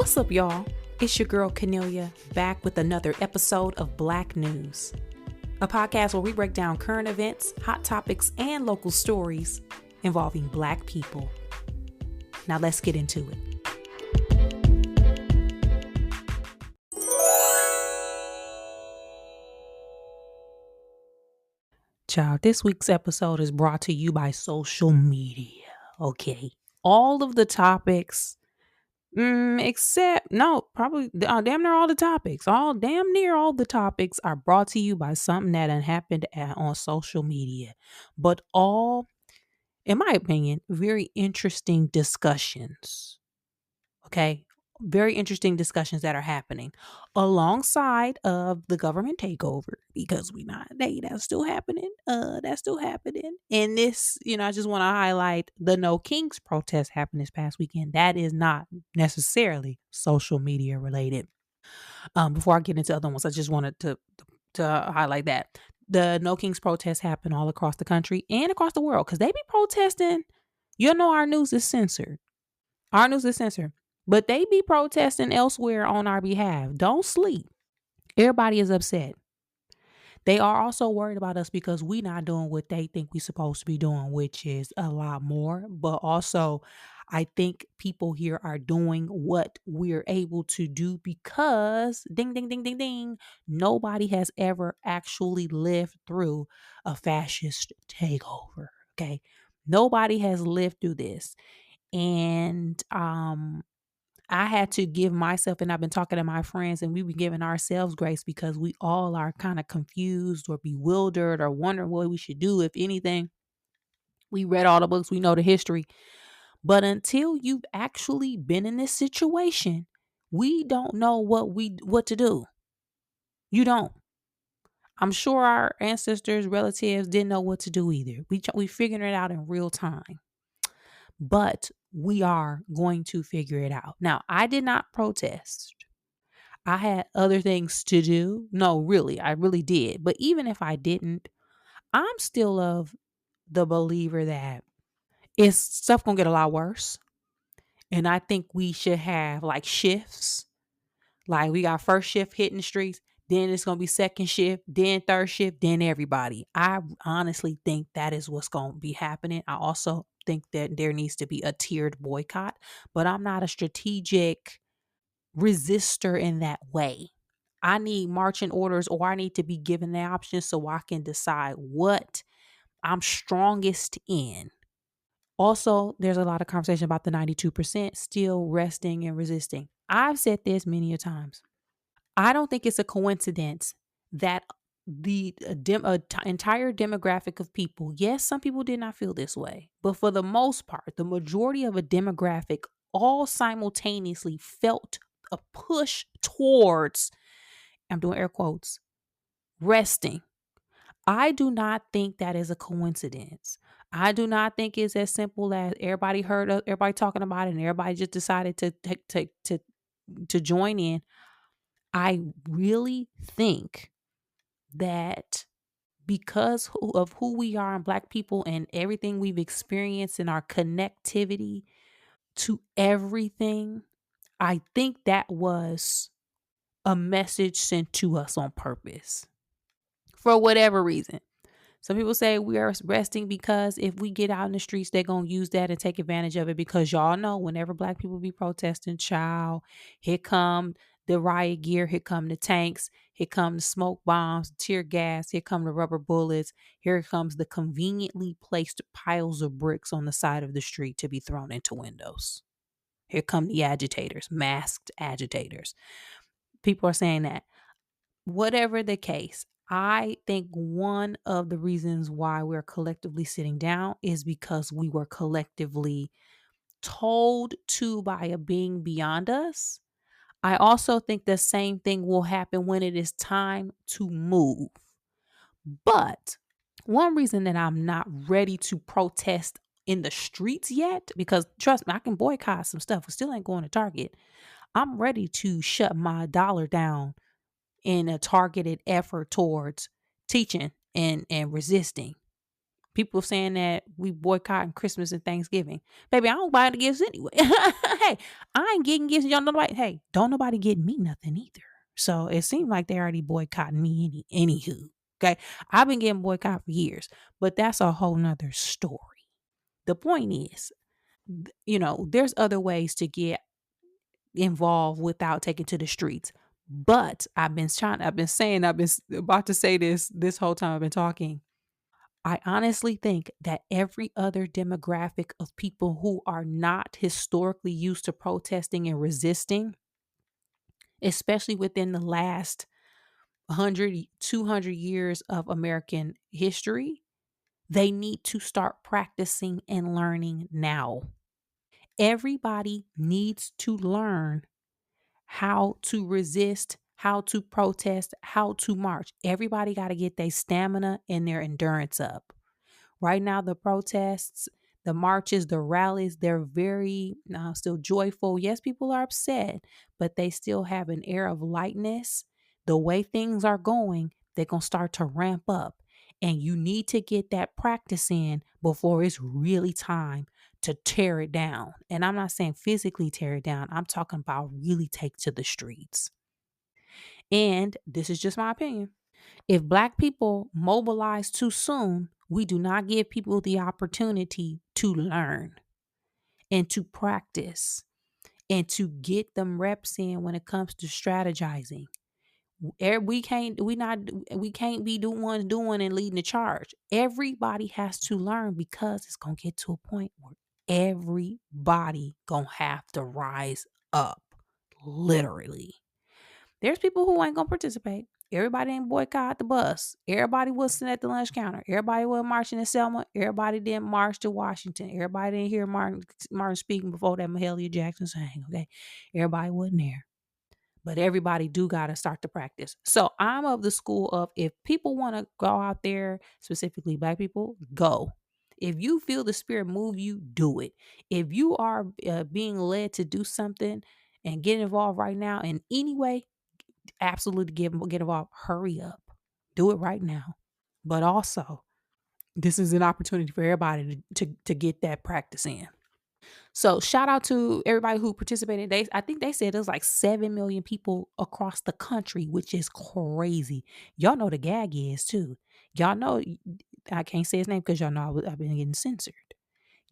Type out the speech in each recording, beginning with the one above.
What's up, y'all? It's your girl, Cornelia, back with another episode of Black News, a podcast where we break down current events, hot topics, and local stories involving Black people. Now let's get into it. Child, this week's episode is brought to you by social media. Okay. All of the topics, except, no, probably damn near all the topics, damn near all the topics are brought to you by something that happened on social media. But all, in my opinion, very interesting discussions. Okay. Very interesting discussions that are happening alongside of the government takeover, because that's still happening. That's still happening. And this, I just want to highlight the No Kings protest happened this past weekend. That is not necessarily social media related. Before I get into other ones, I just wanted to highlight that the No Kings protest happened all across the country and across the world, because they be protesting. Our news is censored. Our news is censored. But they be protesting elsewhere on our behalf. Don't sleep. Everybody is upset. They are also worried about us because we not doing what they think we supposed to be doing, which is a lot more. But also, I think people here are doing what we're able to do because, ding, ding, ding, ding, ding, nobody has ever actually lived through a fascist takeover. Okay. Nobody has lived through this. And I had to give myself, and I've been talking to my friends, and we've been giving ourselves grace because we all are kind of confused or bewildered or wondering what we should do, if anything. We read all the books, we know the history. But until you've actually been in this situation, we don't know what to do. You don't. I'm sure our ancestors, relatives didn't know what to do either. We figured it out in real time. But we are going to figure it out. Now, I did not protest. I had other things to do. No, really, I really did. But even if I didn't, I'm still of the believer that it's stuff gonna get a lot worse. And I think we should have like shifts. Like we got first shift hitting the streets, then it's gonna be second shift, then third shift, then everybody. I honestly think that is what's gonna be happening. I also think that there needs to be a tiered boycott, but I'm not a strategic resistor in that way. I need marching orders, or I need to be given the option so I can decide what I'm strongest in. Also, there's a lot of conversation about the 92% still resting and resisting. I've said this many a times. I don't think it's a coincidence that the entire demographic of people, yes, some people did not feel this way, but for the most part, the majority of a demographic all simultaneously felt a push towards, I'm doing air quotes, resting. I do not think that is a coincidence. I do not think it's as simple as everybody heard everybody talking about it and everybody just decided to join in. I really think that because of who we are in Black people and everything we've experienced in our connectivity to everything, I think that was a message sent to us on purpose for whatever reason. Some people say we are resting because if we get out in the streets, they're going to use that and take advantage of it, because y'all know whenever Black people be protesting, child, here come the riot gear, here come the tanks, here come the smoke bombs, tear gas, here come the rubber bullets, here comes the conveniently placed piles of bricks on the side of the street to be thrown into windows. Here come the agitators, masked agitators. People are saying that. Whatever the case, I think one of the reasons why we're collectively sitting down is because we were collectively told to by a being beyond us. I also think the same thing will happen when it is time to move. But one reason that I'm not ready to protest in the streets yet, because trust me, I can boycott some stuff. We still ain't going to Target. I'm ready to shut my dollar down in a targeted effort towards teaching and resisting. People saying that we boycotting Christmas and Thanksgiving. Baby, I don't buy the gifts anyway. Hey, I ain't getting gifts. Y'all know nobody. Hey, don't nobody get me nothing either. So it seemed like they already boycotting me anywho. Okay. I've been getting boycotted for years, but that's a whole nother story. The point is, there's other ways to get involved without taking to the streets. But I've been about to say this whole time I've been talking. I honestly think that every other demographic of people who are not historically used to protesting and resisting, especially within the last 100, 200 years of American history, they need to start practicing and learning now. Everybody needs to learn how to resist, how to protest, how to march. Everybody got to get their stamina and their endurance up. Right now, the protests, the marches, the rallies, they're very still joyful. Yes, people are upset, but they still have an air of lightness. The way things are going, they're going to start to ramp up. And you need to get that practice in before it's really time to tear it down. And I'm not saying physically tear it down, I'm talking about really take to the streets. And this is just my opinion. If Black people mobilize too soon, we do not give people the opportunity to learn and to practice and to get them reps in when it comes to strategizing. We can't be the ones doing and leading the charge. Everybody has to learn because it's gonna get to a point where everybody gonna have to rise up, literally. There's people who ain't gonna participate. Everybody ain't boycott the bus. Everybody was sitting at the lunch counter. Everybody was marching in Selma. Everybody didn't march to Washington. Everybody didn't hear Martin speaking before that Mahalia Jackson sang. Okay, everybody wasn't there, but everybody do gotta start to practice. So I'm of the school of, if people want to go out there, specifically Black people, go. If you feel the spirit move you, do it. If you are being led to do something and get involved right now in any way, absolutely get involved. Hurry up. Do it right now. But also, this is an opportunity for everybody to get that practice in. So shout out to everybody who participated. I think they said there's like 7 million people across the country, which is crazy. Y'all know the gag is too. Y'all know, I can't say his name because y'all know I've been getting censored.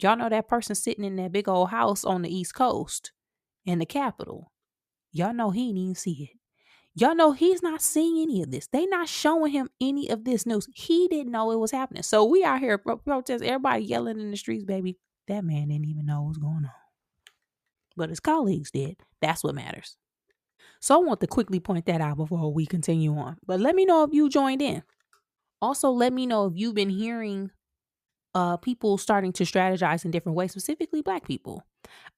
Y'all know that person sitting in that big old house on the East Coast in the Capitol. Y'all know he didn't even see it. Y'all know he's not seeing any of this. They not showing him any of this news. He didn't know it was happening. So we out here protest, everybody yelling in the streets, baby. That man didn't even know what was going on. But his colleagues did. That's what matters. So I want to quickly point that out before we continue on. But let me know if you joined in. Also, let me know if you've been hearing people starting to strategize in different ways, specifically Black people.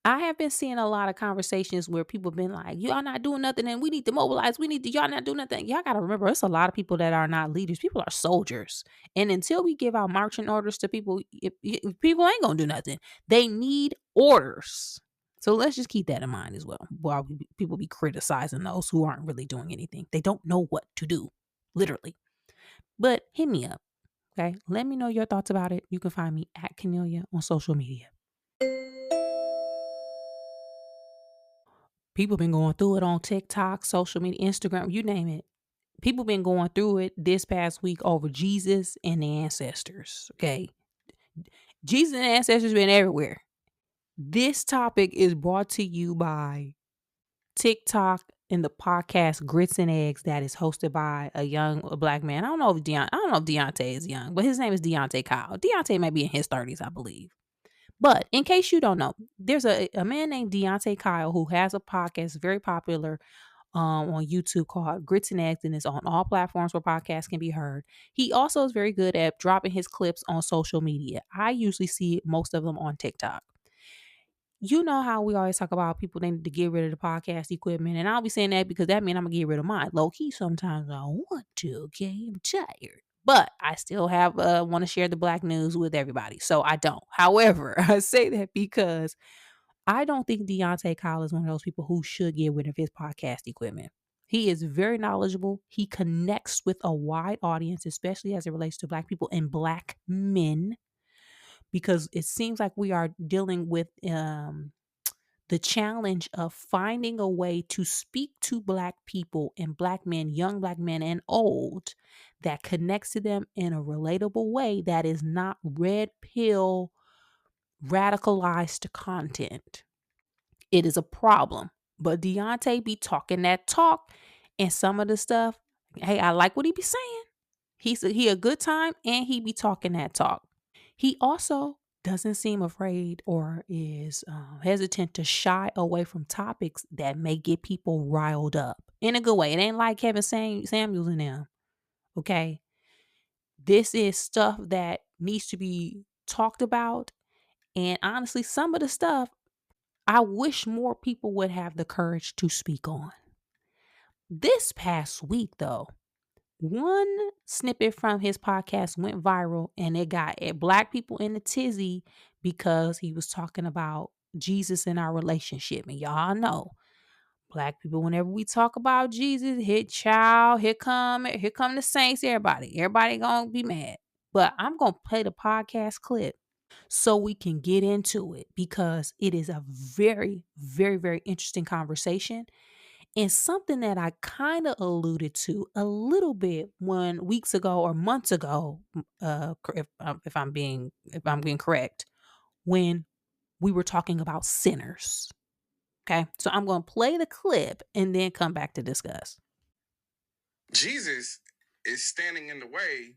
I have been seeing a lot of conversations where people have been like, y'all not doing nothing and we need to mobilize. Y'all not doing nothing. Y'all got to remember, it's a lot of people that are not leaders. People are soldiers. And until we give out marching orders to people, if people ain't going to do nothing. They need orders. So let's just keep that in mind as well. While people be criticizing those who aren't really doing anything. They don't know what to do, literally. But hit me up. Okay. Let me know your thoughts about it. You can find me at Kennelia on social media. People been going through it on TikTok, social media, Instagram, you name it. People been going through it this past week over Jesus and the ancestors. Okay. Jesus and the ancestors been everywhere. This topic is brought to you by TikTok and the podcast Grits and Eggs that is hosted by a Black man. I don't know if Deontay is young, but his name is Deontay Kyle. Deontay may be in his 30s, I believe. But in case you don't know, there's a man named Deontay Kyle who has a podcast, very popular on YouTube, called Grits and Eggs, and it's on all platforms where podcasts can be heard. He also is very good at dropping his clips on social media. I usually see most of them on TikTok. You know how we always talk about people need to get rid of the podcast equipment, and I'll be saying that because that means I'm gonna get rid of mine. Low key, sometimes I want to. Okay, I'm tired, but I still have want to share the Black news with everybody, so I don't. However, I say that because I don't think Deontay Kyle is one of those people who should get rid of his podcast equipment. He is very knowledgeable. He connects with a wide audience, especially as it relates to Black people and Black men, because it seems like we are dealing with the challenge of finding a way to speak to Black people and Black men, young Black men and old, that connects to them in a relatable way that is not red pill radicalized content. It is a problem. But Deontay be talking that talk, and some of the stuff, hey, I like what he be saying. He a good time, and he be talking that talk. He also doesn't seem afraid or is hesitant to shy away from topics that may get people riled up in a good way. It ain't like Kevin Samuels and them. Okay. This is stuff that needs to be talked about. And honestly, some of the stuff I wish more people would have the courage to speak on. This past week, though, one snippet from his podcast went viral and it got Black people in a tizzy because he was talking about Jesus in our relationship. And y'all know, Black people, whenever we talk about Jesus, here come the saints, everybody gonna be mad. But I'm gonna play the podcast clip so we can get into it, because it is a very, very, very interesting conversation. And something that I kind of alluded to a little bit when weeks ago or months ago, if I'm being correct, when we were talking about sinners. Okay, so I'm going to play the clip and then come back to discuss. Jesus is standing in the way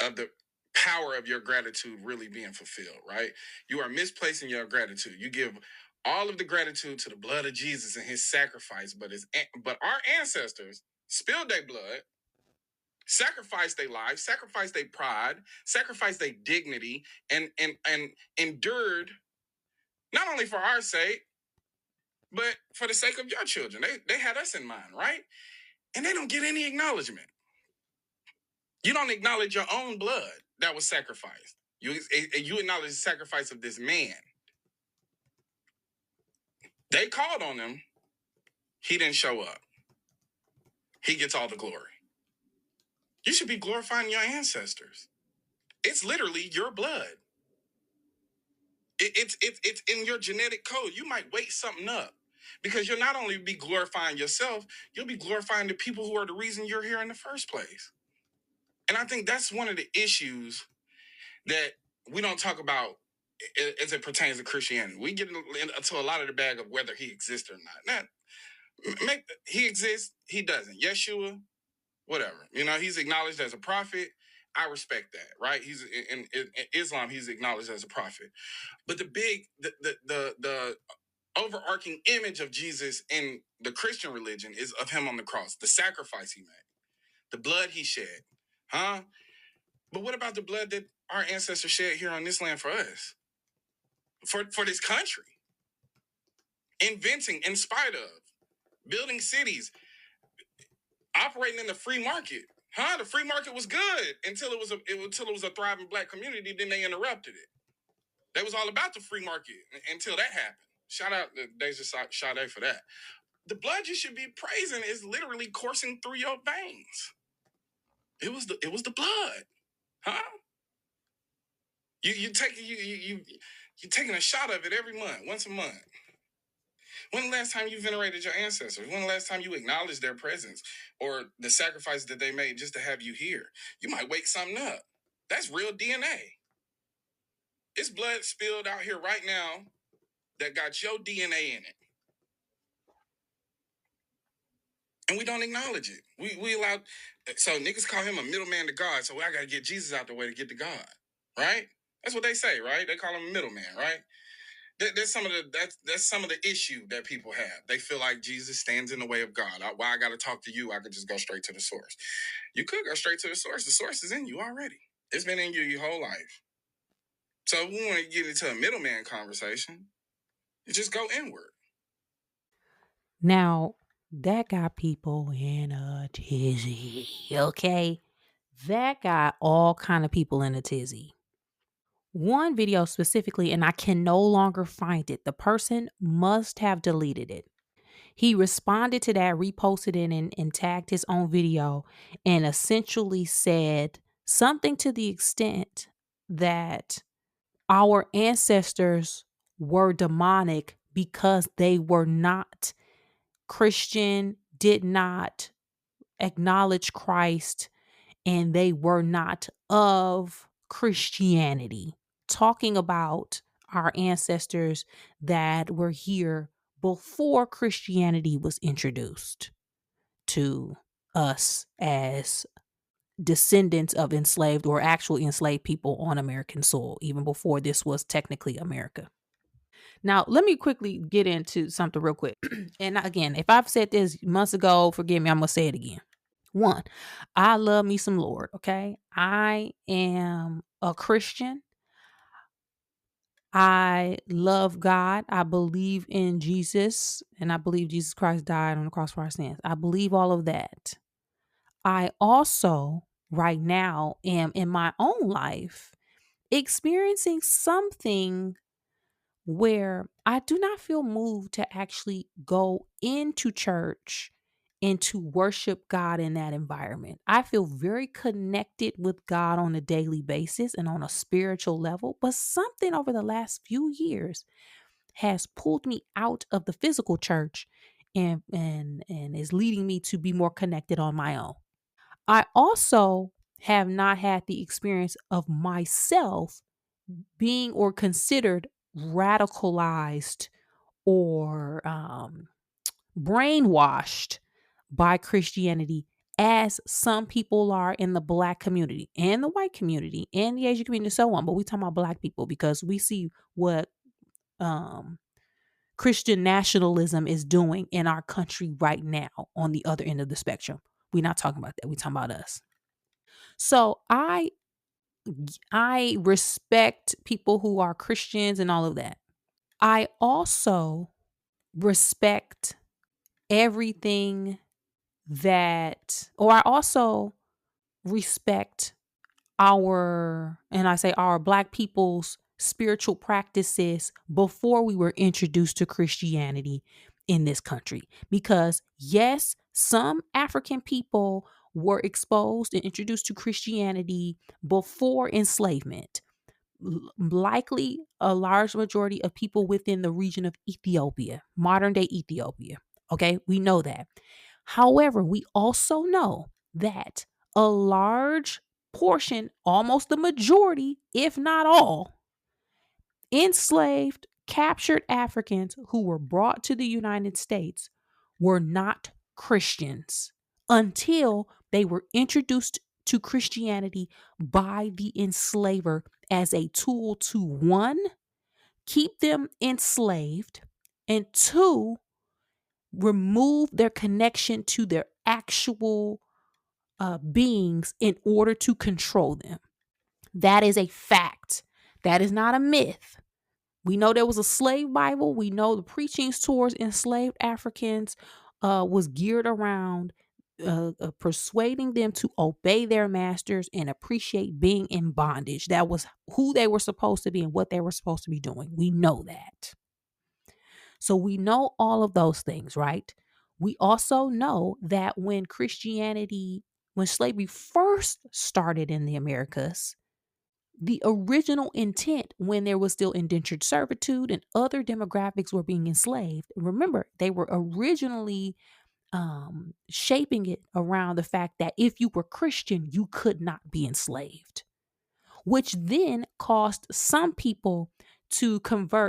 of the power of your gratitude really being fulfilled, right? You are misplacing your gratitude. You give all of the gratitude to the blood of Jesus and his sacrifice, but our ancestors spilled their blood, sacrificed their lives, sacrificed their pride, sacrificed their dignity, and endured not only for our sake, but for the sake of your children. They had us in mind, right? And they don't get any acknowledgement. You don't acknowledge your own blood that was sacrificed. You acknowledge the sacrifice of this man. They called on him. He didn't show up. He gets all the glory. You should be glorifying your ancestors. It's literally your blood. It's in your genetic code. You might wake something up because you'll not only be glorifying yourself, you'll be glorifying the people who are the reason you're here in the first place. And I think that's one of the issues that we don't talk about as it pertains to Christianity. We get into a lot of the bag of whether he exists or not. He exists, he doesn't. Yeshua, whatever. He's acknowledged as a prophet. I respect that, right? He's in Islam, he's acknowledged as a prophet. But the overarching image of Jesus in the Christian religion is of him on the cross, the sacrifice he made, the blood he shed. Huh? But what about the blood that our ancestors shed here on this land for us? For this country? Inventing in spite of, building cities, operating in the free market. Huh? The free market was good until it was a thriving Black community. Then they interrupted it. That was all about the free market until that happened. Shout out to Deja Sade for that. The blood you should be praising is literally coursing through your veins. It was the blood, huh? You're taking a shot of it every month, once a month. When the last time you venerated your ancestors? When the last time you acknowledged their presence or the sacrifice that they made just to have you here? You might wake something up. That's real DNA. It's blood spilled out here right now that got your DNA in it. And we don't acknowledge it. We allow, so niggas call him a middleman to God, so I gotta get Jesus out the way to get to God, right? That's what they say, right? They call him a middleman, right? That's some of the issue that people have. They feel like Jesus stands in the way of God. Why I got to talk to you? I could just go straight to the source. You could go straight to the source. The source is in you already. It's been in you your whole life. So if we want to get into a middleman conversation, you just go inward. Now, that got people in a tizzy, okay? That got all kind of people in a tizzy. One video specifically, and I can no longer find it. The person must have deleted it. He responded to that, reposted it, and tagged his own video and essentially said something to the extent that our ancestors were demonic because they were not Christian, did not acknowledge Christ, and they were not of Christianity. Talking about our ancestors that were here before Christianity was introduced to us as descendants of enslaved or actual enslaved people on American soil, even before this was technically America. Now, let me quickly get into something real quick. And again, if I've said this months ago, forgive me, I'm going to say it again. One, I love me some Lord, okay? I am a Christian. I love God. I believe in Jesus, and I believe Jesus Christ died on the cross for our sins. I believe all of that. I also, right now, am in my own life experiencing something where I do not feel moved to actually go into church and to worship God in that environment. I feel very connected with God on a daily basis and on a spiritual level, but something over the last few years has pulled me out of the physical church and is leading me to be more connected on my own. I also have not had the experience of myself being or considered radicalized or brainwashed by Christianity as some people are in the Black community and the white community and the Asian community and so on. But we talking about Black people because we see what um, Christian nationalism is doing in our country right now on the other end of the spectrum. We're not talking about that. We're talking about us. So I respect people who are Christians and all of that. I also respect everything or I also respect and I say our Black people's spiritual practices before we were introduced to Christianity in this country. Because yes, some African people were exposed and introduced to Christianity before enslavement. Likely a large majority of people within the region of Ethiopia, modern day Ethiopia. Okay, we know that. However, we also know that a large portion, almost the majority, if not all, enslaved, captured Africans who were brought to the United States were not Christians until they were introduced to Christianity by the enslaver as a tool to one, keep them enslaved, and two, remove their connection to their actual beings in order to control them. That is a fact. That is not a myth. We know there was a slave Bible. We know the preachings towards enslaved Africans was geared around persuading them to obey their masters and appreciate being in bondage. That was who they were supposed to be and what they were supposed to be doing. We know that. So we know all of those things, right? We also know that when slavery first started in the Americas, the original intent when there was still indentured servitude and other demographics were being enslaved. Remember, they were originally shaping it around the fact that if you were Christian, you could not be enslaved, which then caused some people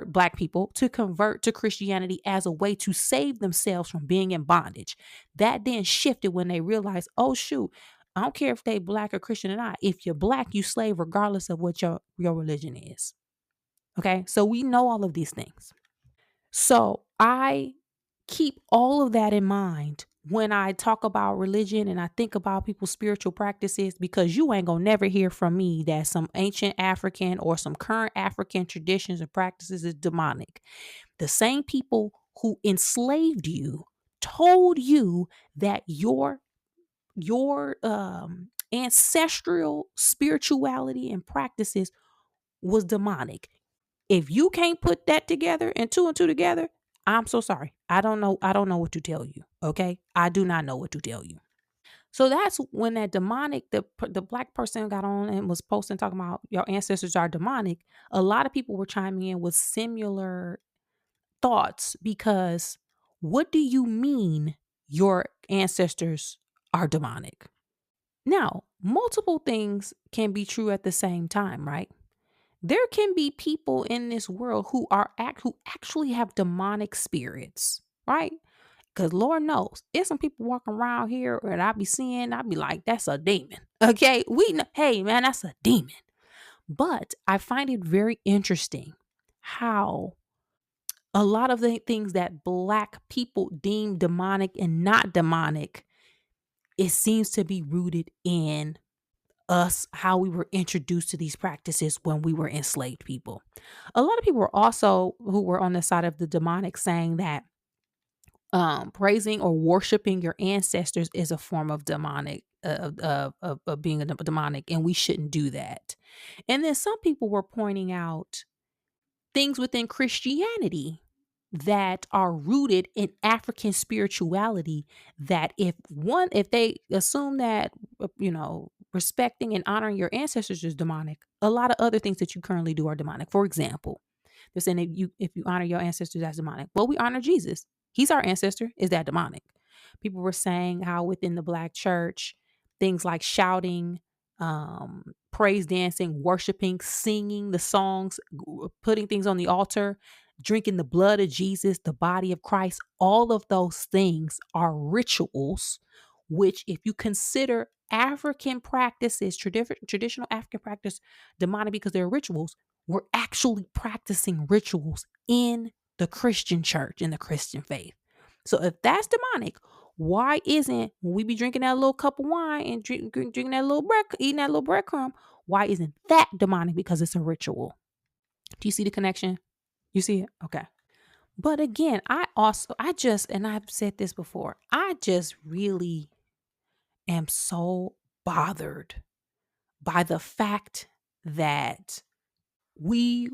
Black people to convert to Christianity as a way to save themselves from being in bondage. That then shifted when they realized, oh shoot, I don't care if they Black or Christian or not. If you're Black, you slave regardless of what your religion is. Okay, so we know all of these things. So I keep all of that in mind when I talk about religion and I think about people's spiritual practices, because you ain't gonna never hear from me that some ancient African or some current African traditions and practices is demonic. The same people who enslaved you told you that your ancestral spirituality and practices was demonic. If you can't put that together and two together, I'm so sorry. I don't know what to tell you. Okay? I do not know what to tell you. So that's when that demonic, the black person got on and was posting talking about your ancestors are demonic. A lot of people were chiming in with similar thoughts because what do you mean your ancestors are demonic? Now, multiple things can be true at the same time, right? There can be people in this world who actually have demonic spirits, right? Because Lord knows, there's some people walking around here and I be seeing, I be like, that's a demon. Okay. We know, hey man, that's a demon. But I find it very interesting how a lot of the things that black people deem demonic and not demonic, it seems to be rooted in us, how we were introduced to these practices when we were enslaved people. A lot of people were also who were on the side of the demonic saying that praising or worshiping your ancestors is a form of demonic of being a demonic, and we shouldn't do that. And then some people were pointing out things within Christianity that are rooted in African spirituality, that if they assume that respecting and honoring your ancestors is demonic, a lot of other things that you currently do are demonic. For example, they're saying if you honor your ancestors, that's demonic. Well, we honor Jesus. He's our ancestor. Is that demonic? People were saying how within the black church, things like shouting, praise dancing, worshiping, singing the songs, putting things on the altar, drinking the blood of Jesus, the body of Christ, all of those things are rituals, which, if you consider African practices, traditional African practice, demonic because they're rituals, we're actually practicing rituals in the Christian church, in the Christian faith. So if that's demonic, why isn't, when we be drinking that little cup of wine and drinking that little bread, eating that little breadcrumb, why isn't that demonic? Because it's a ritual. Do you see the connection? You see it? Okay. But again, and I've said this before, I just really am so bothered by the fact that we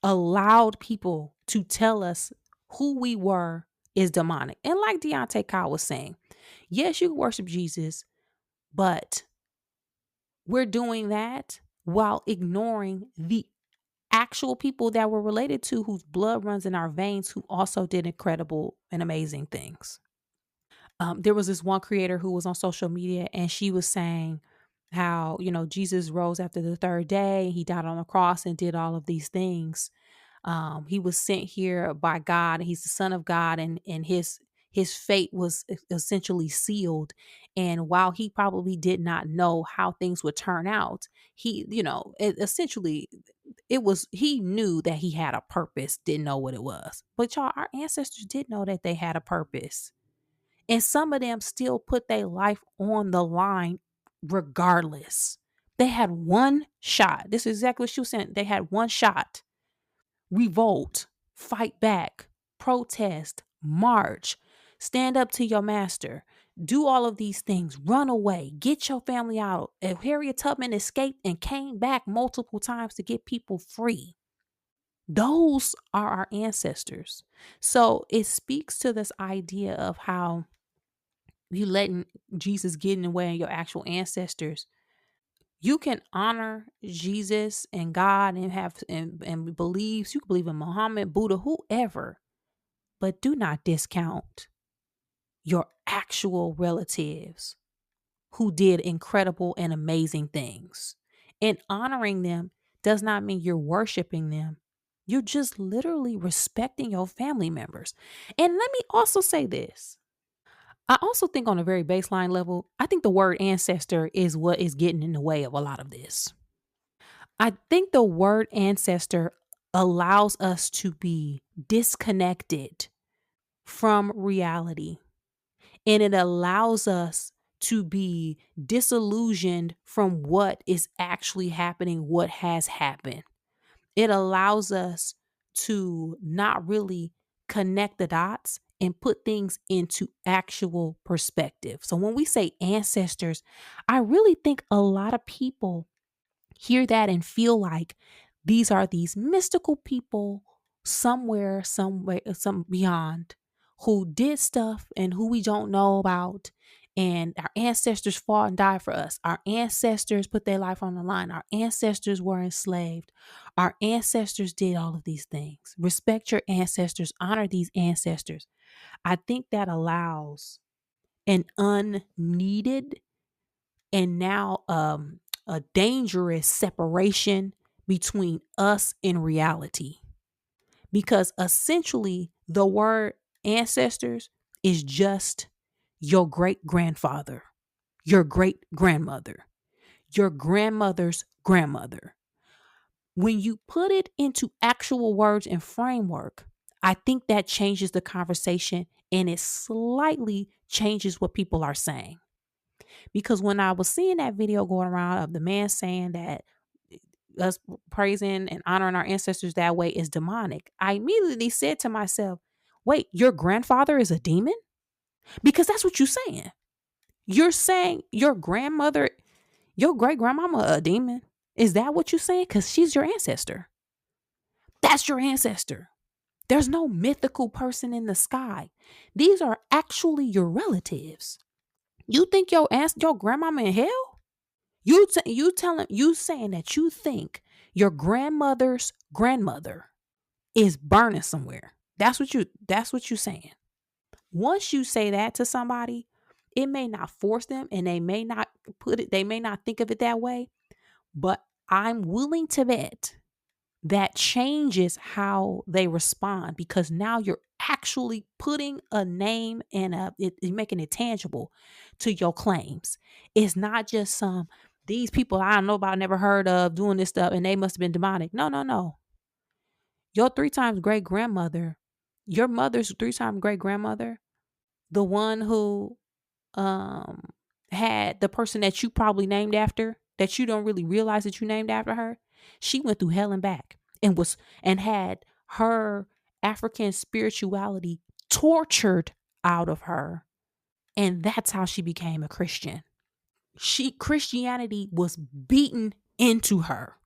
allowed people to tell us who we were is demonic. And like Deontay Kyle was saying, yes, you can worship Jesus, but we're doing that while ignoring the actual people that we're related to, whose blood runs in our veins, who also did incredible and amazing things. There was this one creator who was on social media, and she was saying how, Jesus rose after the third day. He died on the cross and did all of these things. He was sent here by God. He's the son of God, and his fate was essentially sealed. And while he probably did not know how things would turn out, essentially he knew that he had a purpose, didn't know what it was. But y'all, our ancestors did know that they had a purpose. And some of them still put their life on the line regardless. They had one shot. This is exactly what she was saying. They had one shot. Revolt, fight back, protest, march, stand up to your master, do all of these things, run away, get your family out. If Harriet Tubman escaped and came back multiple times to get people free, those are our ancestors. So it speaks to this idea of how you letting Jesus get in the way of your actual ancestors. You can honor Jesus and God and believes, you can believe in Muhammad, Buddha, whoever, but do not discount your actual relatives who did incredible and amazing things. And honoring them does not mean you're worshiping them. You're just literally respecting your family members. And let me also say this. I also think on a very baseline level, I think the word ancestor is what is getting in the way of a lot of this. I think the word ancestor allows us to be disconnected from reality, and it allows us to be disillusioned from what is actually happening, what has happened. It allows us to not really connect the dots and put things into actual perspective. So when we say ancestors, I really think a lot of people hear that and feel like these are these mystical people somewhere, some way, some beyond, who did stuff and who we don't know about. And our ancestors fought and died for us. Our ancestors put their life on the line. Our ancestors were enslaved. Our ancestors did all of these things. Respect your ancestors, honor these ancestors. I think that allows an unneeded and now a dangerous separation between us and reality, because essentially the word ancestors is just your great grandfather, your great grandmother, your grandmother's grandmother. When you put it into actual words and framework, I think that changes the conversation and it slightly changes what people are saying. Because when I was seeing that video going around of the man saying that us praising and honoring our ancestors that way is demonic, I immediately said to myself, wait, your grandfather is a demon? Because that's what you're saying. You're saying your grandmother, your great grandmama, a demon. Is that what you're saying? Because she's your ancestor. That's your ancestor. There's no mythical person in the sky. These are actually your relatives. You think your grandmama in hell? You saying that you think your grandmother's grandmother is burning somewhere. That's what you saying. Once you say that to somebody, it may not force them and they may not think of it that way, but I'm willing to bet that changes how they respond, because now you're actually putting a name and making it tangible to your claims. It's not just these people I don't know about, never heard of doing this stuff and they must have been demonic. No, no, no. Your three times great grandmother, your mother's three times great grandmother, the one who um had the person that you probably named after, that you don't really realize that you named after her, she went through hell and back and had her African spirituality tortured out of her, and that's how she became a Christian. Christianity was beaten into her.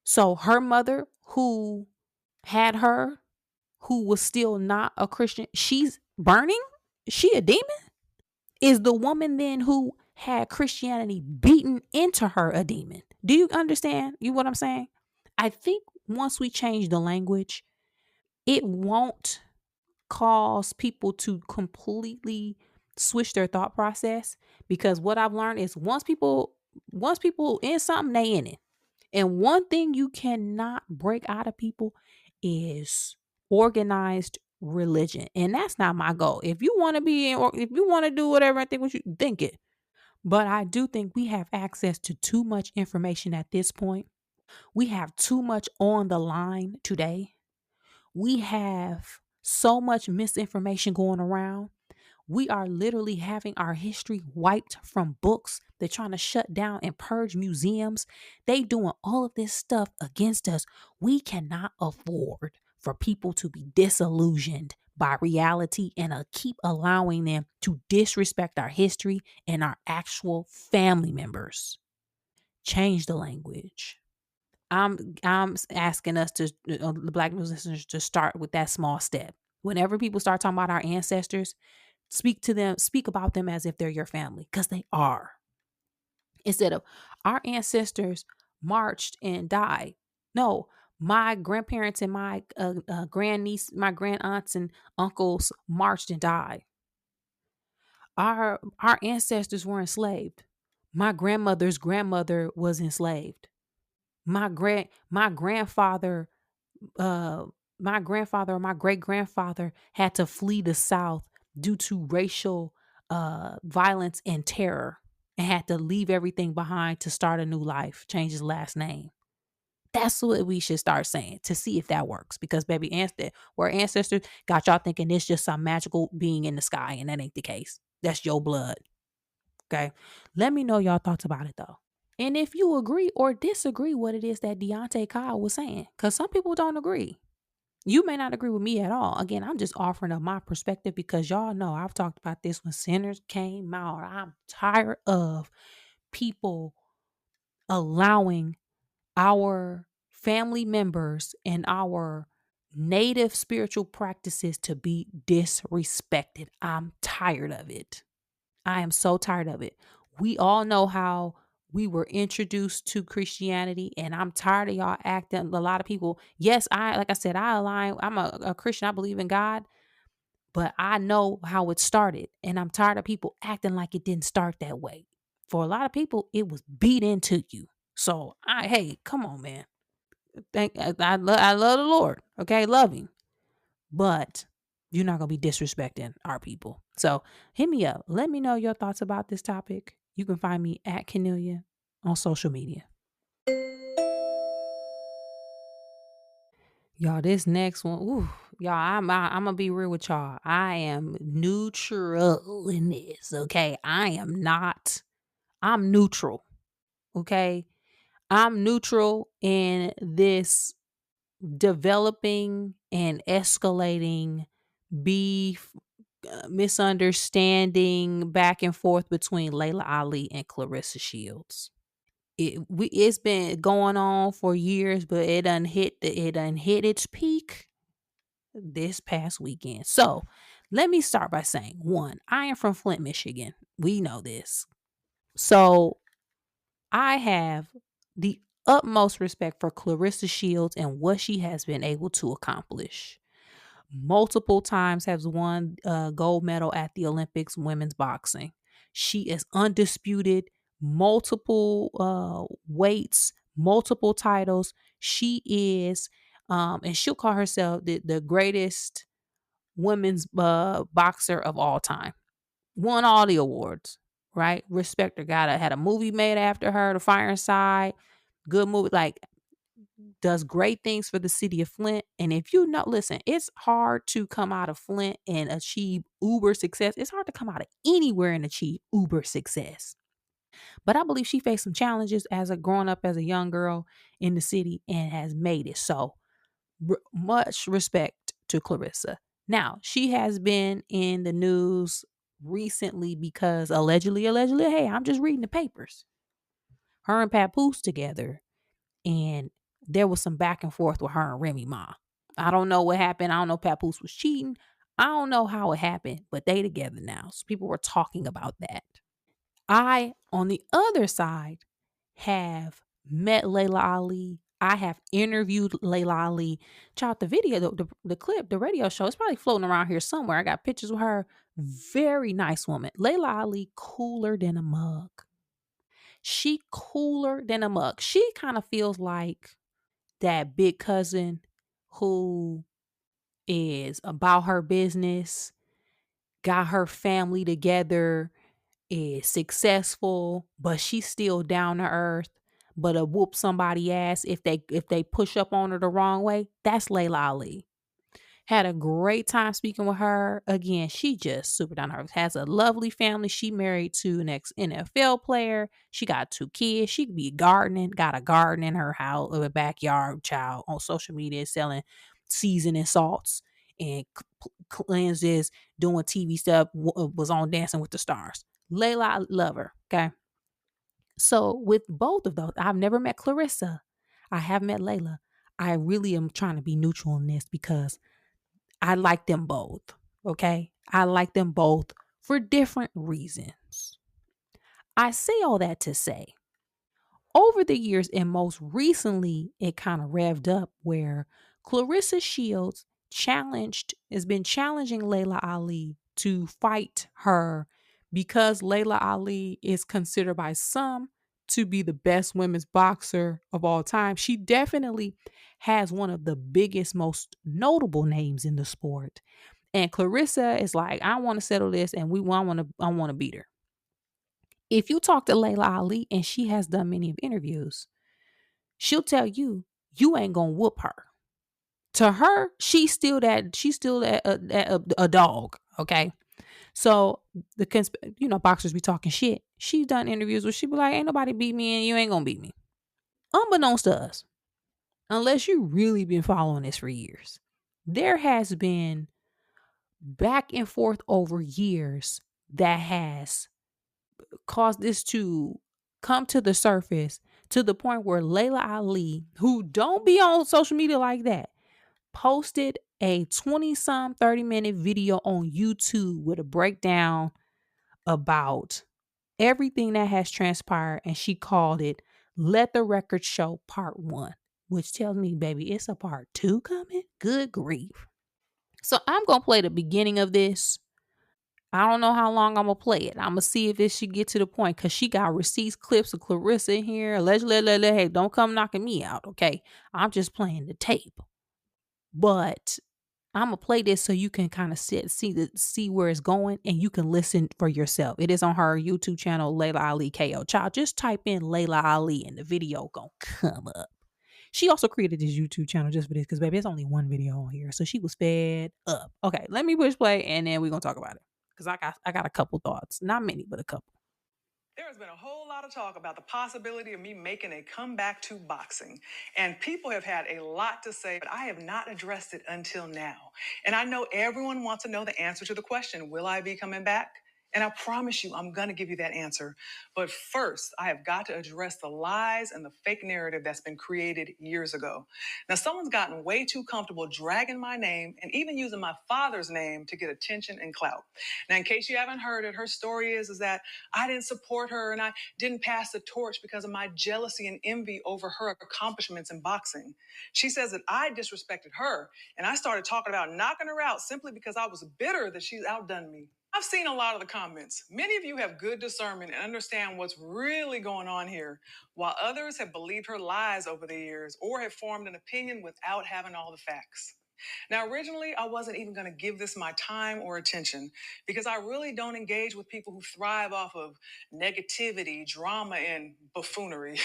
So her mother, who had her, who was still not a Christian, she's burning? She a demon? Is the woman then who had Christianity beaten into her a demon? Do you understand what I'm saying? I think once we change the language, it won't cause people to completely switch their thought process, because what I've learned is once people in something, they in it. And one thing you cannot break out of people is organized religion. And that's not my goal. If you want to be in, or if you want to do whatever, I think what you think it. But I do think we have access to too much information at this point. We have too much on the line today. We have so much misinformation going around. We are literally having our history wiped from books. They're trying to shut down and purge museums. They doing all of this stuff against us. We cannot afford for people to be disillusioned by reality and keep allowing them to disrespect our history and our actual family members. Change the language. I'm asking us to, the Black news listeners, to start with that small step. Whenever people start talking about our ancestors, speak about them as if they're your family, because they are. Instead of our ancestors marched and died. No, my grandparents and my grandniece, my grandaunts and uncles marched and died. Our ancestors were enslaved. My grandmother's grandmother was enslaved. My grandfather, uh or my great grandfather had to flee the South due to racial violence and terror, and had to leave everything behind to start a new life, change his last name. That's what we should start saying to see if that works, because baby, we're ancestors got y'all thinking it's just some magical being in the sky, and that ain't the case. That's your blood. Okay, let me know y'all thoughts about it though. And if you agree or disagree what it is that Deontay Kyle was saying, because some people don't agree. You may not agree with me at all. Again, I'm just offering up my perspective, because y'all know I've talked about this when sinners came out. I'm tired of people allowing our family members and our native spiritual practices to be disrespected. I'm tired of it. I am so tired of it. We all know how we were introduced to Christianity, and I'm tired of y'all acting. A lot of people, yes, like I said, I align. I'm a Christian. I believe in God, but I know how it started, and I'm tired of people acting like it didn't start that way. For a lot of people, it was beat into you. So, hey, come on, man. I love the Lord. Okay, love him, but you're not gonna be disrespecting our people. So hit me up. Let me know your thoughts about this topic. You can find me at Kenelia on social media. Y'all, this next one, ooh, y'all, I'm gonna be real with y'all. I am neutral in this. Okay, I'm neutral. Okay, I'm neutral in this developing and escalating beef, misunderstanding back and forth between Layla Ali and Clarissa Shields. It's been going on for years, but it done hit its peak this past weekend. So let me start by saying, one, I am from Flint, Michigan. We know this. So I have the utmost respect for Clarissa Shields and what she has been able to accomplish. Multiple times has won a gold medal at the Olympics women's boxing. She is undisputed, multiple weights, multiple titles. She is, and she'll call herself the greatest women's boxer of all time. Won all the awards, right? Respect her. Had a movie made after her, The Fire Side. Good movie. Like, does great things for the city of Flint. And if you know, listen, it's hard to come out of Flint and achieve uber success. It's hard to come out of anywhere and achieve uber success. But I believe she faced some challenges as a growing up as a young girl in the city and has made it. So much respect to Clarissa. Now, she has been in the news recently because allegedly, hey, I'm just reading the papers. Her and Papoose together, and there was some back and forth with her and Remy Ma. I don't know what happened. I don't know if Papoose was cheating. I don't know how it happened, but they together now. So people were talking about that. I, on the other side, have met Layla Ali. I have interviewed Layla Ali. Child, the video, the clip, the radio show, it's probably floating around here somewhere. I got pictures with her. Very nice woman. Layla Ali, cooler than a mug. She cooler than a mug. She kind of feels like that big cousin who is about her business, got her family together, is successful, but she's still down to earth, but whoop somebody ass if they push up on her the wrong way. That's Layla Ali. Had a great time speaking with her. Again, she just super down to earth. Has a lovely family. She married to an ex-NFL player. She got 2 kids. She could be gardening. Got a garden in her house, a backyard. Child on social media selling seasoning salts and cleanses, doing TV stuff. Was on Dancing with the Stars. Layla, I love her. Okay. So with both of those, I've never met Clarissa. I have met Layla. I really am trying to be neutral in this because I like them both. Okay. I like them both for different reasons. I say all that to say, over the years, and most recently, it kind of revved up where Clarissa Shields has been challenging Layla Ali to fight her because Layla Ali is considered by some to be the best women's boxer of all time. She definitely has one of the biggest, most notable names in the sport. And Clarissa is like, I want to settle this, and I want to beat her. If you talk to Layla Ali, and she has done many of interviews, she'll tell you you ain't gonna whoop her. To her, she's still a dog. Okay, so boxers be talking shit. She's done interviews where she be like, ain't nobody beat me, and you ain't gonna beat me. Unbeknownst to us, unless you really been following this for years, there has been back and forth over years that has caused this to come to the surface, to the point where Layla Ali, who don't be on social media like that, posted a 30-minute video on YouTube with a breakdown about everything that has transpired, and she called it Let the Record Show Part 1, which tells me, baby, it's a part 2 coming? Good grief. So I'm going to play the beginning of this. I don't know how long I'm going to play it. I'm going to see if it should get to the point, because she got receipts, clips of Clarissa in here. Allegedly, hey, don't come knocking me out, okay? I'm just playing the tape. But I'm gonna play this so you can kind of see where it's going, and you can listen for yourself. It is on her YouTube channel, Layla Ali KO. Child, just type in Layla Ali and the video gonna come up. She also created this YouTube channel just for this, because baby, there's only one video on here. So she was fed up. Okay, let me push play and then we're gonna talk about it. Because I got a couple thoughts. Not many, but a couple. There has been a whole lot of talk about the possibility of me making a comeback to boxing. And people have had a lot to say, but I have not addressed it until now. And I know everyone wants to know the answer to the question, will I be coming back? And I promise you, I'm going to give you that answer. But first, I have got to address the lies and the fake narrative that's been created years ago. Now, someone's gotten way too comfortable dragging my name and even using my father's name to get attention and clout. Now, in case you haven't heard it, her story is that I didn't support her and I didn't pass the torch because of my jealousy and envy over her accomplishments in boxing. She says that I disrespected her and I started talking about knocking her out simply because I was bitter that she's outdone me. I've seen a lot of the comments. Many of you have good discernment and understand what's really going on here, while others have believed her lies over the years or have formed an opinion without having all the facts. Now, originally, I wasn't even going to give this my time or attention because I really don't engage with people who thrive off of negativity, drama, and buffoonery.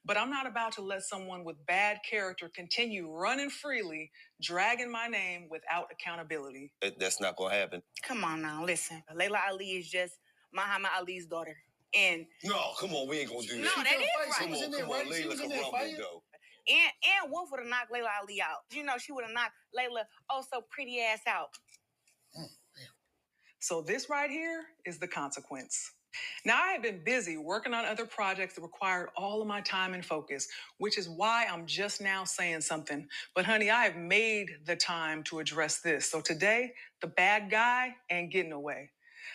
But I'm not about to let someone with bad character continue running freely, dragging my name without accountability. That's not going to happen. Come on now, listen. Layla Ali is just Muhammad Ali's daughter. And no, come on, we ain't gonna do that. No, that is right. Come on, Layla can rumble though. And Wolf would have knocked Layla Ali out. You know, she would have knocked Layla so pretty ass out. So this right here is the consequence. Now, I have been busy working on other projects that required all of my time and focus, which is why I'm just now saying something. But honey, I have made the time to address this. So today, the bad guy ain't getting away.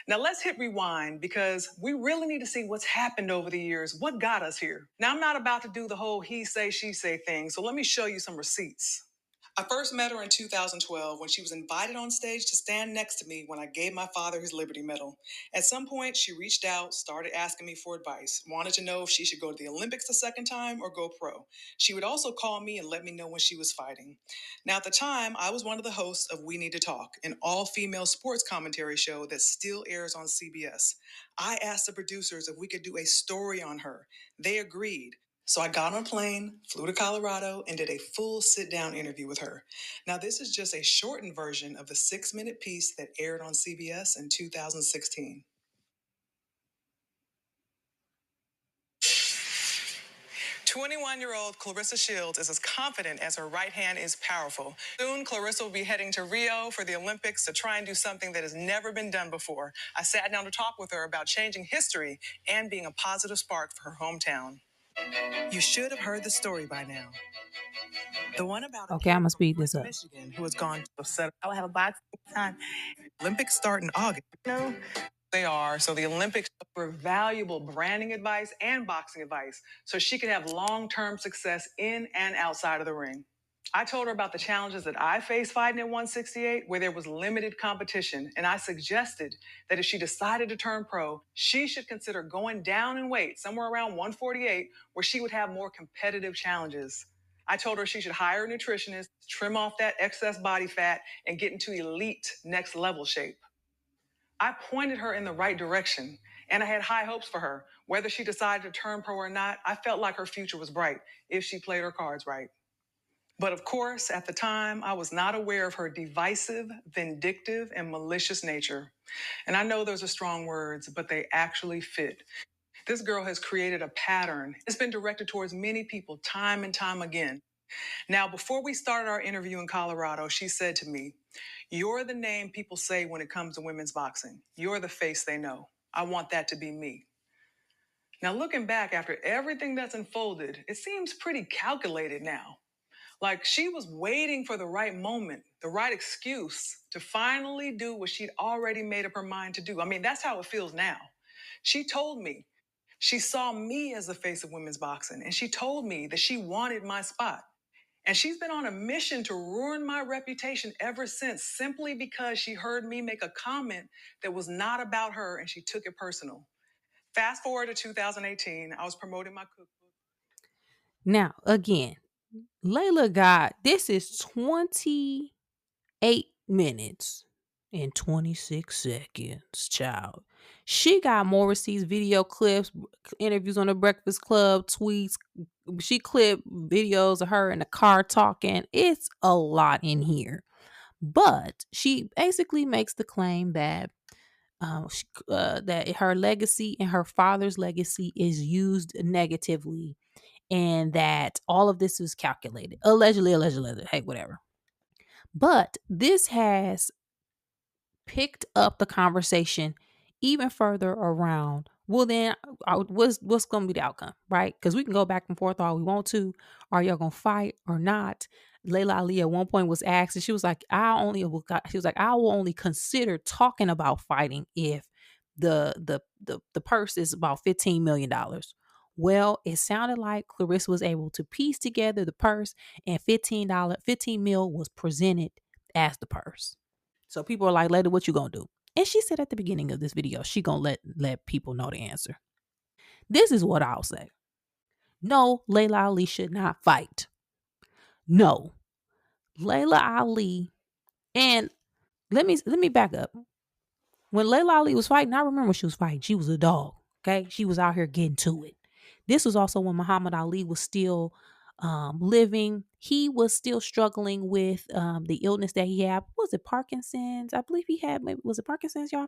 Now let's hit rewind because we really need to see what's happened over the years, what got us here. Now, I'm not about to do the whole he say, she say thing, so let me show you some receipts. I first met her in 2012 when she was invited on stage to stand next to me when I gave my father his Liberty Medal. At some point, she reached out, started asking me for advice, wanted to know if she should go to the Olympics the second time or go pro. She would also call me and let me know when she was fighting. Now, at the time, I was one of the hosts of We Need to Talk, an all-female sports commentary show that still airs on CBS. I asked the producers if we could do a story on her. They agreed. So I got on a plane, flew to Colorado, and did a full sit-down interview with her. Now, this is just a shortened version of the 6-minute piece that aired on CBS in 2016. 21-year-old Claressa Shields is as confident as her right hand is powerful. Soon, Claressa will be heading to Rio for the Olympics to try and do something that has never been done before. I sat down to talk with her about changing history and being a positive spark for her hometown. You should have heard the story by now. The one about Okay, I'm gonna speed this up. Michigan who has gone to set. I will have a box time. Olympics start in August. No, they are. So the Olympics for valuable branding advice and boxing advice, so she can have long-term success in and outside of the ring. I told her about the challenges that I faced fighting at 168, where there was limited competition, and I suggested that if she decided to turn pro, she should consider going down in weight, somewhere around 148, where she would have more competitive challenges. I told her she should hire a nutritionist, trim off that excess body fat, and get into elite next level shape. I pointed her in the right direction, and I had high hopes for her. Whether she decided to turn pro or not, I felt like her future was bright if she played her cards right. But of course, at the time, I was not aware of her divisive, vindictive, and malicious nature. And I know those are strong words, but they actually fit. This girl has created a pattern. It's been directed towards many people time and time again. Now, before we started our interview in Colorado, she said to me, "You're the name people say when it comes to women's boxing. You're the face they know. I want that to be me." Now, looking back after everything that's unfolded, it seems pretty calculated now. Like she was waiting for the right moment, the right excuse to finally do what she'd already made up her mind to do. I mean, that's how it feels now. She told me she saw me as the face of women's boxing, and she told me that she wanted my spot. And she's been on a mission to ruin my reputation ever since, simply because she heard me make a comment that was not about her and she took it personal. Fast forward to 2018, I was promoting my cookbook. Now, again, Layla got this is 28 minutes and 26 seconds, child. She got more receipts, video clips, interviews on the Breakfast Club, tweets. She clipped videos of her in the car talking. It's a lot in here. But she basically makes the claim that that her legacy and her father's legacy is used negatively, and that all of this was calculated. Allegedly, hey, whatever. But this has picked up the conversation even further around, well, then what's going to be the outcome, right? Because we can go back and forth all we want to. Are y'all going to fight or not? Layla Ali at one point was asked, and she was like, I will only consider talking about fighting if the purse is about $15 million. Well, it sounded like Clarissa was able to piece together the purse, and $15 mil was presented as the purse. So people are like, Layla, what you gonna do? And she said at the beginning of this video, she gonna let people know the answer. This is what I'll say. No, Layla Ali should not fight. No. Layla Ali, and let me back up. When Layla Ali was fighting, I remember she was fighting. She was a dog. Okay. She was out here getting to it. This was also when Muhammad Ali was still living. He was still struggling with the illness that he had. Was it Parkinson's? I believe he had, maybe, was it Parkinson's, y'all?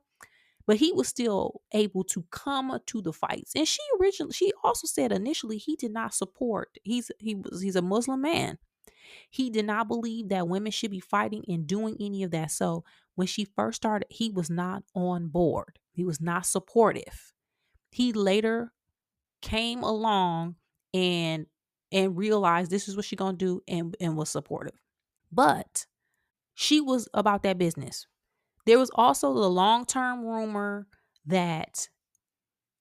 But he was still able to come to the fights. And she also said initially he did not support. He's a Muslim man. He did not believe that women should be fighting and doing any of that. So when she first started, he was not on board. He was not supportive. He later came along and realized this is what she's gonna do, and was supportive. But she was about that business. There was also the long-term rumor that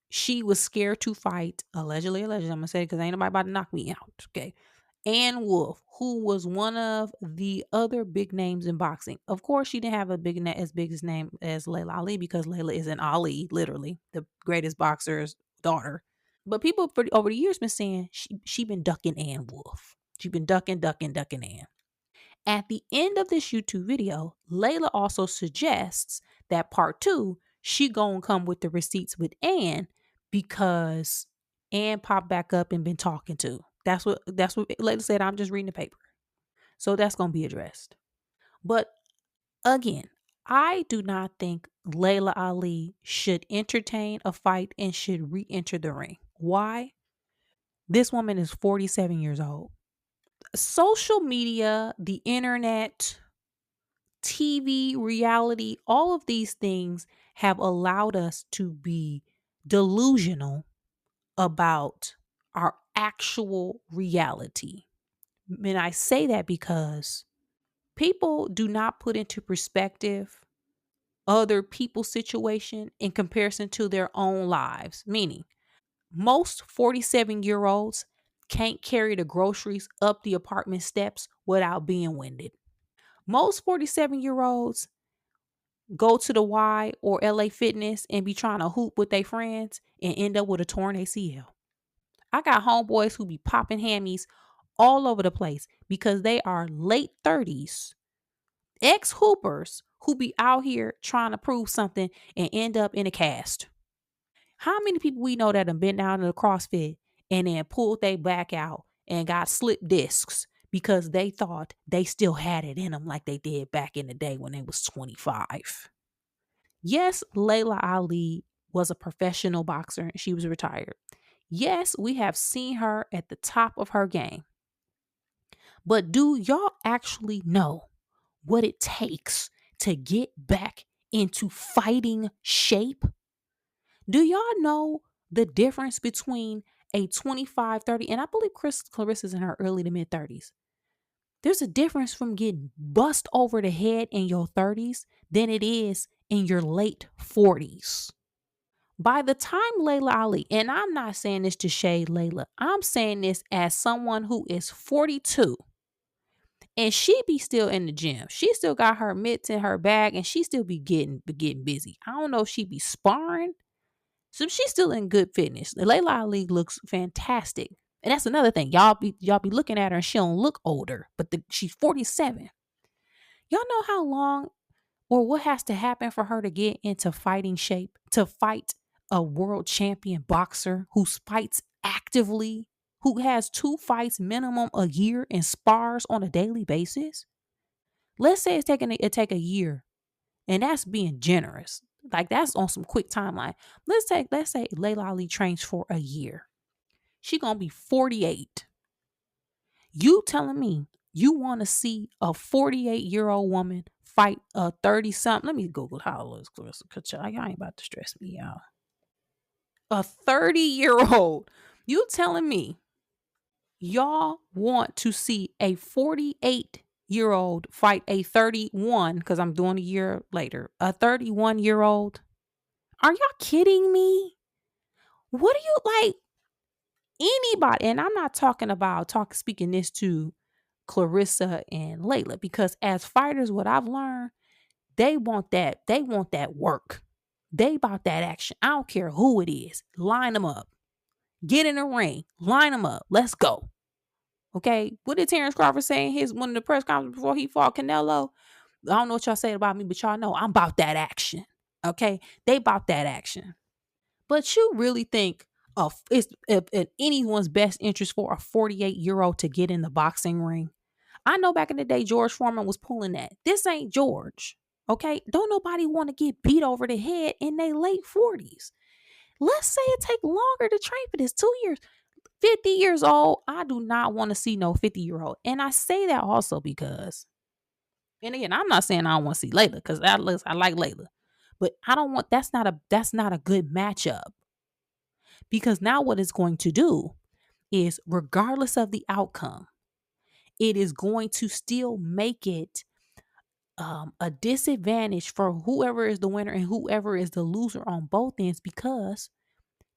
she was scared to fight, allegedly, I'm gonna say it because ain't nobody about to knock me out. Okay. Ann Wolfe, who was one of the other big names in boxing. Of course, she didn't have a as big as name as Layla Ali, because Layla is an Ali, literally the greatest boxer's daughter. But people over the years been saying she been ducking Ann Wolfe. She been ducking Ann. At the end of this YouTube video, Layla also suggests that part 2, she gonna come with the receipts with Ann, because Ann popped back up and been talking to. That's what Layla said. I'm just reading the paper. So that's gonna be addressed. But again, I do not think Layla Ali should entertain a fight and should re-enter the ring. Why? This woman is 47 years old. Social media, the internet, TV, reality, all of these things have allowed us to be delusional about our actual reality. And I say that because people do not put into perspective other people's situation in comparison to their own lives. Meaning, most 47-year-olds can't carry the groceries up the apartment steps without being winded. Most 47-year-olds go to the Y or LA Fitness and be trying to hoop with their friends and end up with a torn ACL. I got homeboys who be popping hammies all over the place because they are late 30s, ex-hoopers who be out here trying to prove something and end up in a cast. How many people we know that have been down to the CrossFit and then pulled their back out and got slip discs because they thought they still had it in them like they did back in the day when they was 25? Yes, Layla Ali was a professional boxer and she was retired. Yes, we have seen her at the top of her game. But do y'all actually know what it takes to get back into fighting shape? Do y'all know the difference between a 25, 30, and I believe Clarissa's in her early to mid 30s. There's a difference from getting bust over the head in your 30s than it is in your late 40s. By the time Layla Ali, and I'm not saying this to shade Layla, I'm saying this as someone who is 42 and she be still in the gym. She still got her mitts in her bag and she still be getting busy. I don't know if she be sparring. So she's still in good fitness. Layla Ali looks fantastic. And that's another thing. Y'all be looking at her and she don't look older, but she's 47. Y'all know how long or what has to happen for her to get into fighting shape, to fight a world champion boxer who fights actively, who has 2 fights minimum a year and spars on a daily basis? Let's say it take a year, and that's being generous. Like that's on some quick timeline. Let's say Layla Ali trains for a year. She gonna be 48. You telling me you want to see a 48-year-old woman fight a 30-something? Let me Google how old is Clarissa Kachuk. Y'all ain't about to stress me out. A 30-year-old. You telling me y'all want to see a 48-year-old fight a 31, because I'm doing a year later, a 31-year-old? Are y'all kidding me? What do you like? Anybody, and I'm not talking about speaking this to Clarissa and Layla, because as fighters, what I've learned, they want that work. They about that action. I don't care who it is. Line them up. Get in the ring. Line them up. Let's go. Okay. What did Terrence Crawford say in one of the press conferences before he fought Canelo? I don't know what y'all say about me, but y'all know I'm about that action. Okay. They about that action. But you really think it's in anyone's best interest for a 48-year-old to get in the boxing ring? I know back in the day, George Foreman was pulling that. This ain't George. Okay. Don't nobody want to get beat over the head in their late 40s. Let's say it take longer to train for this, 2 years. 50 years old, I do not want to see no 50-year-old. And I say that also because, and again, I'm not saying I don't want to see Layla, because I like Layla. But I don't want, that's not a good matchup. Because now what it's going to do is, regardless of the outcome, it is going to still make it a disadvantage for whoever is the winner and whoever is the loser on both ends, because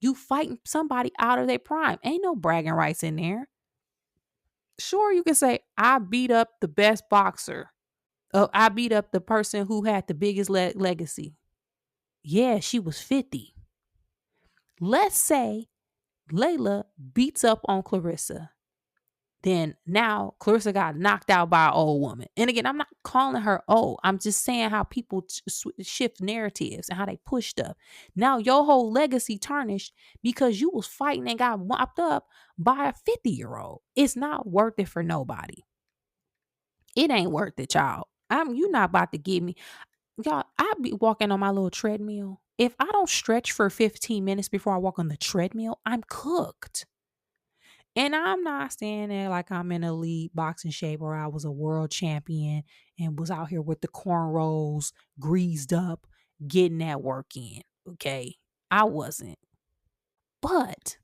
you fighting somebody out of their prime. Ain't no bragging rights in there. Sure, you can say, I beat up the best boxer. I beat up the person who had the biggest legacy. Yeah, she was 50. Let's say Layla beats up on Clarissa. Then now Clarissa got knocked out by an old woman. And again, I'm not calling her old. I'm just saying how people shift narratives and how they push stuff. Now your whole legacy tarnished because you was fighting and got mopped up by a 50-year-old. It's not worth it for nobody. It ain't worth it, y'all. You not about to give me. Y'all, I be walking on my little treadmill. If I don't stretch for 15 minutes before I walk on the treadmill, I'm cooked. And I'm not saying that like I'm in elite boxing shape or I was a world champion and was out here with the cornrows greased up, getting that work in. Okay. I wasn't. But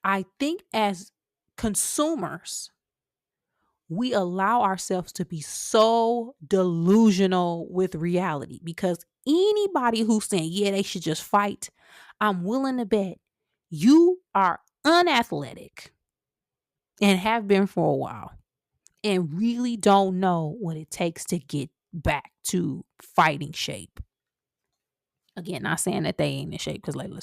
I think as consumers, we allow ourselves to be so delusional with reality, because anybody who's saying, yeah, they should just fight, I'm willing to bet you are unathletic and have been for a while and really don't know what it takes to get back to fighting shape. Again, not saying that they ain't in shape, because Layla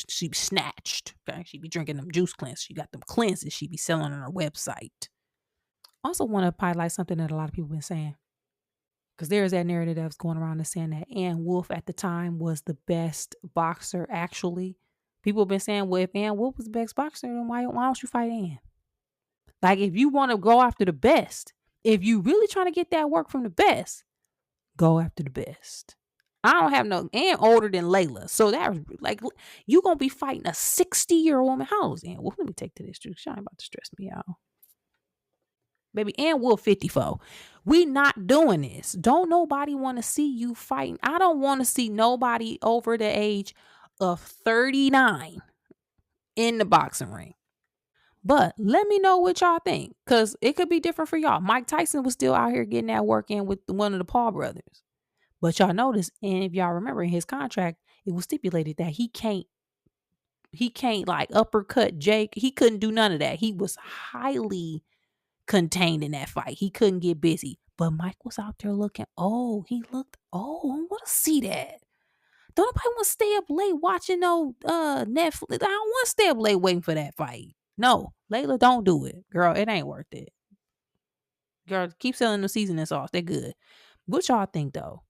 she be snatched. Okay, she be drinking them juice cleanses. She got them cleanses she be selling on her website. Also want to highlight something that a lot of people been saying, because there's that narrative that was going around and saying that Ann Wolfe at the time was the best boxer. Actually, people have been saying, well, if Ann Wolfe was the best boxer, then why don't you fight Ann? Like, if you want to go after the best, if you really trying to get that work from the best, go after the best. I don't have no Ann older than Layla, so that like you gonna be fighting a 60-year-old woman. How old is Ann Wolfe? Let me take to this truth. She ain't about to stress me out. Baby, Ann Wolfe 54. We not doing this. Don't nobody want to see you fighting. I don't want to see nobody over the age of 39 in the boxing ring. But let me know what y'all think, because it could be different for y'all. Mike Tyson was still out here getting that work in with one of the Paul brothers. But y'all notice, and if y'all remember in his contract, it was stipulated that he can't like uppercut Jake. He couldn't do none of that. He was highly contained in that fight. He couldn't get busy. But Mike was out there looking, he looked, I want to see that. Don't nobody want to stay up late watching no Netflix. I don't want to stay up late waiting for that fight. No, Layla, don't do it. Girl, it ain't worth it. Girl, keep selling the seasoning sauce. They're good. What y'all think though?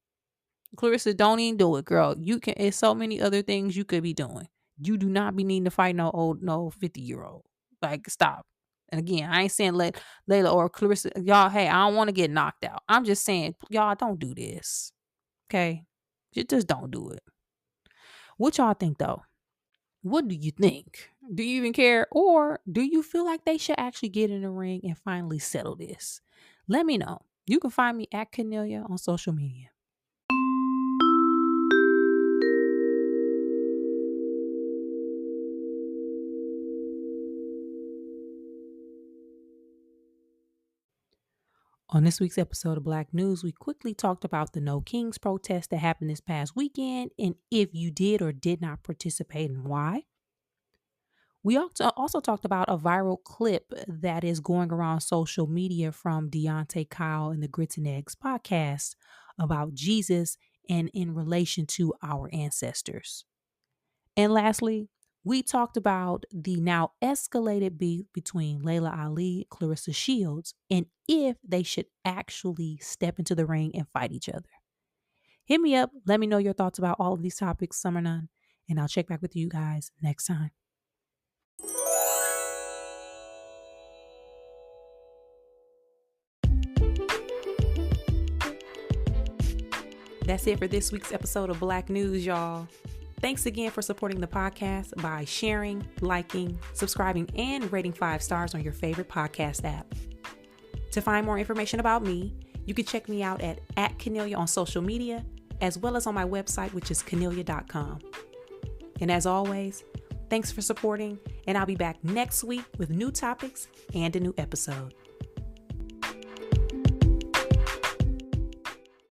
Clarissa, don't even do it, girl. It's so many other things you could be doing. You do not be needing to fight no 50-year-old. Like, stop. And again, I ain't saying let Layla or Clarissa, y'all, hey, I don't want to get knocked out. I'm just saying, y'all, don't do this. Okay? Just don't do it. What y'all think though? What do you think? Do you even care? Or do you feel like they should actually get in the ring and finally settle this? Let me know. You can find me at Cornelia on social media. On this week's episode of Black News, we quickly talked about the No Kings protest that happened this past weekend, and if you did or did not participate and why. We also talked about a viral clip that is going around social media from Deontay Kyle and the Grits and Eggs podcast about Jesus and in relation to our ancestors. And lastly, we talked about the now escalated beef between Layla Ali and Clarissa Shields and if they should actually step into the ring and fight each other. Hit me up. Let me know your thoughts about all of these topics, some or none, and I'll check back with you guys next time. That's it for this week's episode of Black News, y'all. Thanks again for supporting the podcast by sharing, liking, subscribing, and rating 5 stars on your favorite podcast app. To find more information about me, you can check me out at Cornelia on social media, as well as on my website, which is cornelia.com. And as always, thanks for supporting, and I'll be back next week with new topics and a new episode.